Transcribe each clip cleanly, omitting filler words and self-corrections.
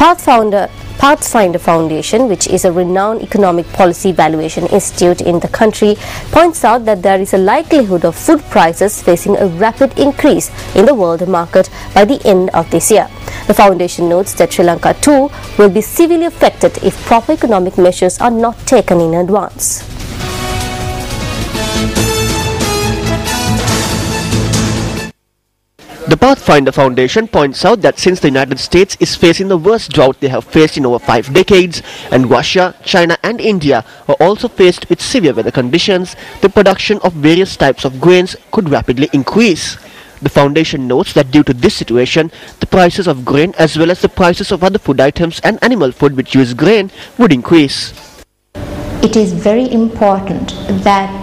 Pathfinder Foundation, which is a renowned economic policy evaluation institute in the country, points out that there is a likelihood of food prices facing a rapid increase in the world market by the end of this year. The foundation notes that Sri Lanka too will be severely affected if proper economic measures are not taken in advance. The Pathfinder Foundation points out that since the United States is facing the worst drought they have faced in over 5 decades, and Russia, China and India are also faced with severe weather conditions, the production of various types of grains could rapidly increase. The foundation notes that due to this situation, the prices of grain as well as the prices of other food items and animal food which use grain would increase. It is very important that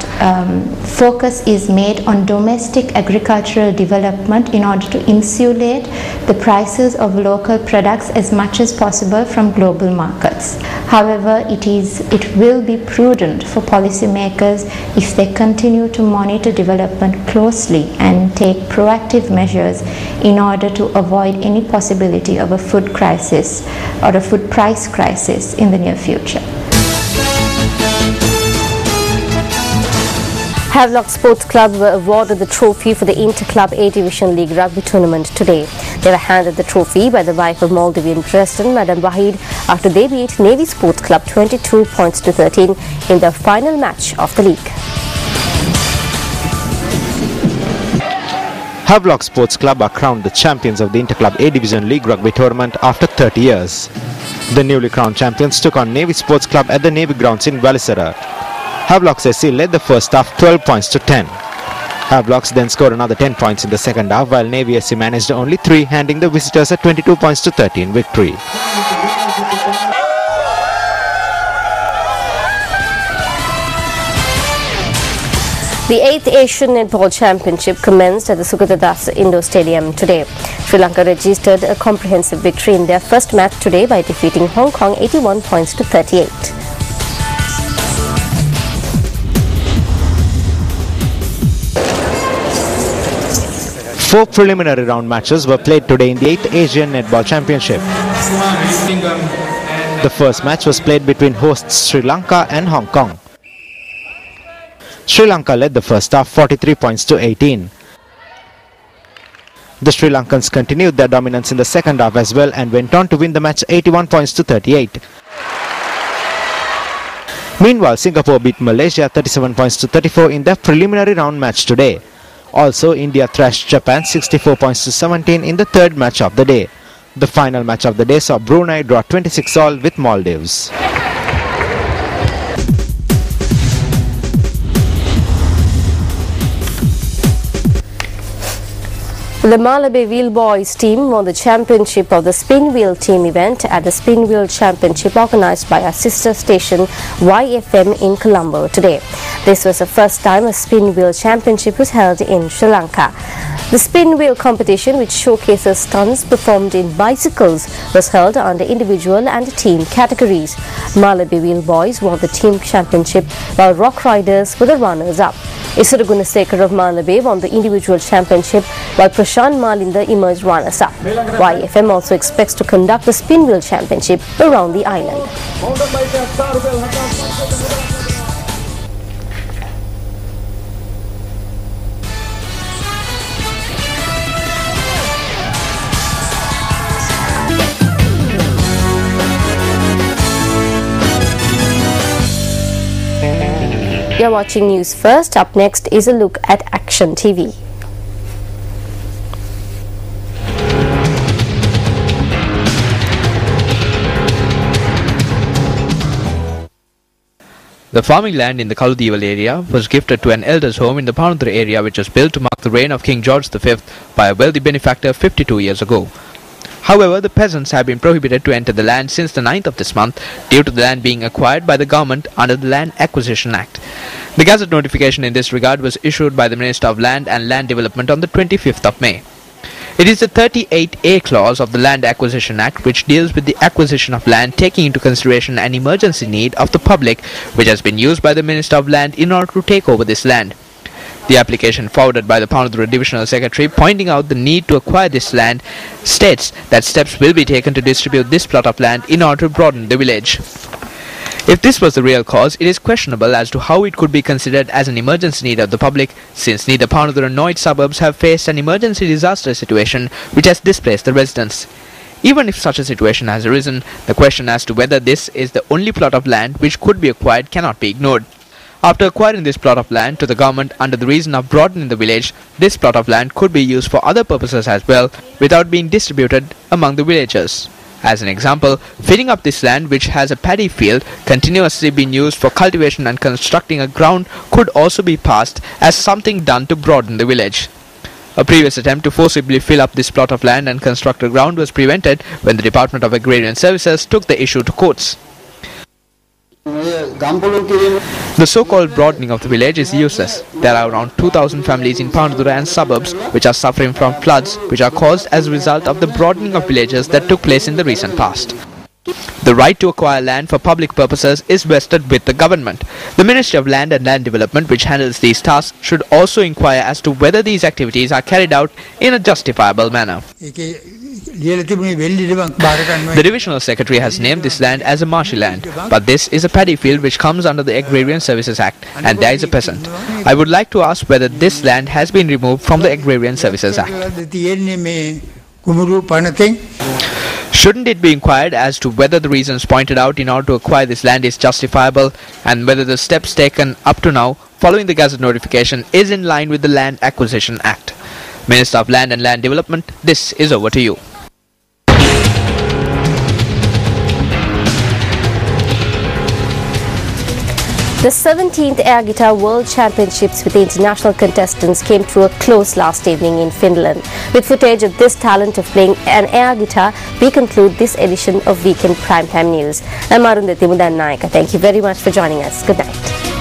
focus is made on domestic agricultural development in order to insulate the prices of local products as much as possible from global markets. However, it will be prudent for policymakers if they continue to monitor development closely and take proactive measures in order to avoid any possibility of a food crisis or a food price crisis in the near future. Havelock Sports Club were awarded the trophy for the Inter-Club A Division League Rugby Tournament today. They were handed the trophy by the wife of Maldivian President Madam Wahid after they beat Navy Sports Club 22 points to 13 in the final match of the league. Havelock Sports Club are crowned the champions of the Inter-Club A Division League Rugby Tournament after 30 years. The newly crowned champions took on Navy Sports Club at the Navy grounds in Valisara. Havelock SC led the first half 12 points to 10. Havelocks then scored another 10 points in the second half, while Navy SC managed only 3, handing the visitors a 22 points to 13 victory. The 8th Asian Netball Championship commenced at the Sukata Indoor Stadium today. Sri Lanka registered a comprehensive victory in their first match today by defeating Hong Kong 81 points to 38. 4 preliminary round matches were played today in the 8th Asian Netball Championship. The first match was played between hosts Sri Lanka and Hong Kong. Sri Lanka led the first half 43 points to 18. The Sri Lankans continued their dominance in the second half as well and went on to win the match 81 points to 38. Meanwhile, Singapore beat Malaysia 37 points to 34 in their preliminary round match today. Also, India thrashed Japan 64 points to 17 in the third match of the day. The final match of the day saw Brunei draw 26-all with Maldives. The Malabar Wheel Boys team won the championship of the Spin Wheel team event at the Spin Wheel Championship organized by our sister station YFM in Colombo today. This was the first time a Spin Wheel Championship was held in Sri Lanka. The Spin Wheel competition, which showcases stunts performed in bicycles, was held under individual and team categories. Malabar Wheel Boys won the team championship while Rock Riders were the runners-up. Isuru Gunasekar of Malabar won the individual championship while Prashant Malinda emerged runners-up. YFM also expects to conduct the Spin Wheel Championship around the island. You're watching News First. Up next is a look at Action TV. The farming land in the Kaludival area was gifted to an elder's home in the Panudra area, which was built to mark the reign of King George V by a wealthy benefactor 52 years ago. However, the peasants have been prohibited to enter the land since the 9th of this month due to the land being acquired by the government under the Land Acquisition Act. The Gazette notification in this regard was issued by the Minister of Land and Land Development on the 25th of May. It is the 38A clause of the Land Acquisition Act which deals with the acquisition of land taking into consideration an emergency need of the public which has been used by the Minister of Land in order to take over this land. The application forwarded by the Panudura Divisional Secretary pointing out the need to acquire this land states that steps will be taken to distribute this plot of land in order to broaden the village. If this was the real cause, it is questionable as to how it could be considered as an emergency need of the public, since neither Panudura nor its suburbs have faced an emergency disaster situation which has displaced the residents. Even if such a situation has arisen, the question as to whether this is the only plot of land which could be acquired cannot be ignored. After acquiring this plot of land to the government under the reason of broadening the village, this plot of land could be used for other purposes as well without being distributed among the villagers. As an example, filling up this land which has a paddy field continuously being used for cultivation and constructing a ground could also be passed as something done to broaden the village. A previous attempt to forcibly fill up this plot of land and construct a ground was prevented when the Department of Agrarian Services took the issue to courts. The so-called broadening of the village is useless. There are around 2,000 families in Panudura and suburbs which are suffering from floods which are caused as a result of the broadening of villages that took place in the recent past. The right to acquire land for public purposes is vested with the government. The Ministry of Land and Land Development, which handles these tasks, should also inquire as to whether these activities are carried out in a justifiable manner. The Divisional Secretary has named this land as a marshy land, but this is a paddy field which comes under the Agrarian Services Act, and there is a peasant. I would like to ask whether this land has been removed from the Agrarian Services Act. Shouldn't it be inquired as to whether the reasons pointed out in order to acquire this land is justifiable, and whether the steps taken up to now following the Gazette notification is in line with the Land Acquisition Act? Minister of Land and Land Development, this is over to you. The 17th Air Guitar World Championships with the international contestants came to a close last evening in Finland. With footage of this talent of playing an air guitar, we conclude this edition of Weekend Primetime News. I'm Arundhati Mudannaika. Thank you very much for joining us. Good night.